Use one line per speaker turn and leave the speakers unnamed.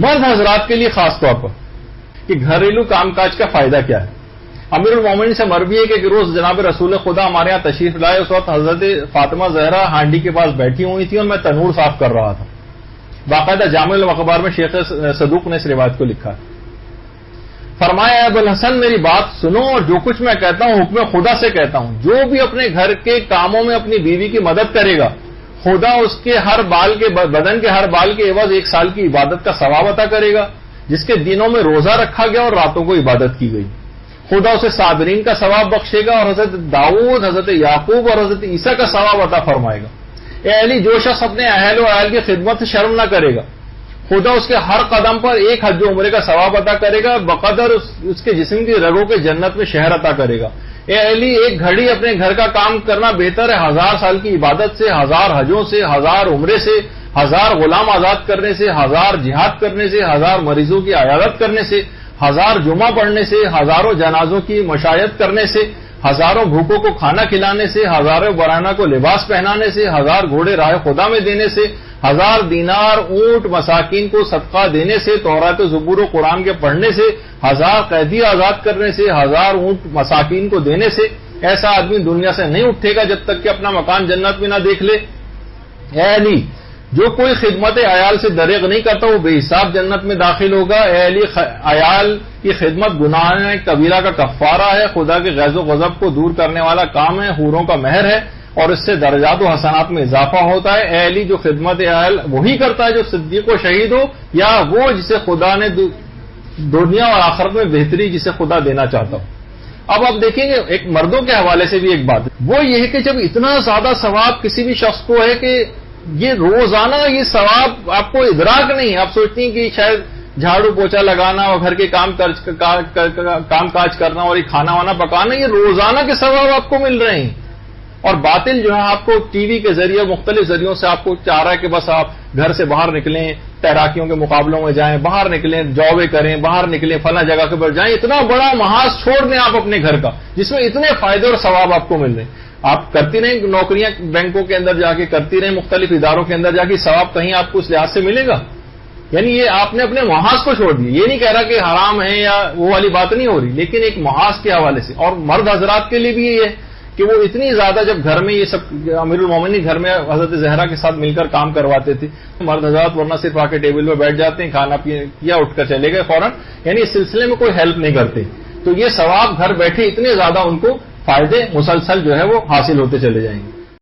مرد حضرات کے لیے خاص طور پر کہ گھریلو کام کاج کا فائدہ کیا ہے. امیر المومنین سے مروی ہے کہ روز جناب رسول خدا ہمارے یہاں تشریف لائے. اس وقت حضرت فاطمہ زہرا ہانڈی کے پاس بیٹھی ہوئی تھی اور میں تنور صاف کر رہا تھا. باقاعدہ جامع الاخبار میں شیخ صدوق نے اس روایت کو لکھا. فرمایا ابو الحسن میری بات سنو اور جو کچھ میں کہتا ہوں حکم خدا سے کہتا ہوں. جو بھی اپنے گھر کے کاموں میں اپنی بیوی کی مدد کرے گا خدا اس کے ہر بال کے بدن کے ہر بال کے عوض 1 سال کی عبادت کا ثواب عطا کرے گا. جس کے دنوں میں روزہ رکھا گیا اور راتوں کو عبادت کی گئی خدا اسے صابرین کا ثواب بخشے گا اور حضرت داؤد حضرت یعقوب اور حضرت عیسیٰ کا ثواب عطا فرمائے گا. اے علی جو شخص اپنے اہل و عیال کی خدمت سے شرم نہ کرے گا خدا اس کے ہر قدم پر 1 حج و عمرے کا ثواب عطا کرے گا بقدر اس کے جسم کی رگوں کے جنت میں شہر عطا کرے گا. اے علی ایک گھڑی اپنے گھر کا کام کرنا بہتر ہے 1000 سال کی عبادت سے 1000 حجوں سے 1000 عمرے سے 1000 غلام آزاد کرنے سے 1000 جہاد کرنے سے 1000 مریضوں کی عیادت کرنے سے 1000 جمعہ پڑھنے سے ہزاروں جنازوں کی مشایت کرنے سے ہزاروں بھوکوں کو کھانا کھلانے سے ہزاروں برہنہ کو لباس پہنانے سے 1000 گھوڑے راہ خدا میں دینے سے 1000 دینار اونٹ مساکین کو صدقہ دینے سے تورات زبور و قرآن کے پڑھنے سے 1000 قیدی آزاد کرنے سے 1000 اونٹ مساکین کو دینے سے ایسا آدمی دنیا سے نہیں اٹھے گا جب تک کہ اپنا مکان جنت میں نہ دیکھ لے. اے علی جو کوئی خدمت عیال سے دریغ نہیں کرتا وہ بے حساب جنت میں داخل ہوگا. اے علی عیال کی خدمت گناہ کبیرہ کا کفارہ ہے خدا کے غیظ و غضب کو دور کرنے والا کام ہے حوروں کا مہر ہے اور اس سے درجات و حسنات میں اضافہ ہوتا ہے. اے علی جو خدمت عیال وہی کرتا ہے جو صدیق و شہید ہو یا وہ جسے خدا نے دنیا اور آخرت میں بہتری جسے خدا دینا چاہتا ہو. اب آپ دیکھیں گے ایک مردوں کے حوالے سے بھی ایک بات وہ یہ ہے کہ جب اتنا زیادہ ثواب کسی بھی شخص کو ہے کہ یہ روزانہ یہ ثواب آپ کو ادراک نہیں. آپ سوچتی ہیں کہ شاید جھاڑو پوچھا لگانا اور گھر کے کام کاج کرنا اور یہ کھانا وانا پکانا یہ روزانہ کے ثواب آپ کو مل رہے ہیں. اور باطل جو ہے آپ کو ٹی وی کے ذریعے مختلف ذریعوں سے آپ کو چاہ رہا ہے کہ بس آپ گھر سے باہر نکلیں تیراکیوں کے مقابلوں میں جائیں باہر نکلیں جابیں کریں باہر نکلیں فلاں جگہ کے پر جائیں. اتنا بڑا محاذ چھوڑ دیں آپ اپنے گھر کا جس میں اتنے فائدے اور ثواب آپ کو مل رہے ہیں. آپ کرتی رہیں نوکریاں بینکوں کے اندر جا کے کرتی رہیں مختلف اداروں کے اندر جا کے ثواب کہیں آپ کو اس لحاظ سے ملے گا. یعنی یہ آپ نے اپنے محاذ کو چھوڑ دیا. یہ نہیں کہہ رہا کہ حرام ہے یا وہ والی بات نہیں ہو رہی لیکن ایک محاذ کے حوالے سے. اور مرد حضرات کے لیے بھی یہ ہے کہ وہ اتنی زیادہ جب گھر میں یہ سب امیر المومنین گھر میں حضرت زہرا کے ساتھ مل کر کام کرواتے تھے مرد حضرات ورنہ صرف آ کے ٹیبل پہ بیٹھ جاتے ہیں کھانا کیا اٹھ کر چلے گئے فوراً. یعنی اس سلسلے میں کوئی ہیلپ نہیں کرتے. تو یہ ثواب گھر بیٹھے اتنے زیادہ ان کو فائدے مسلسل جو ہے وہ حاصل ہوتے چلے جائیں گے.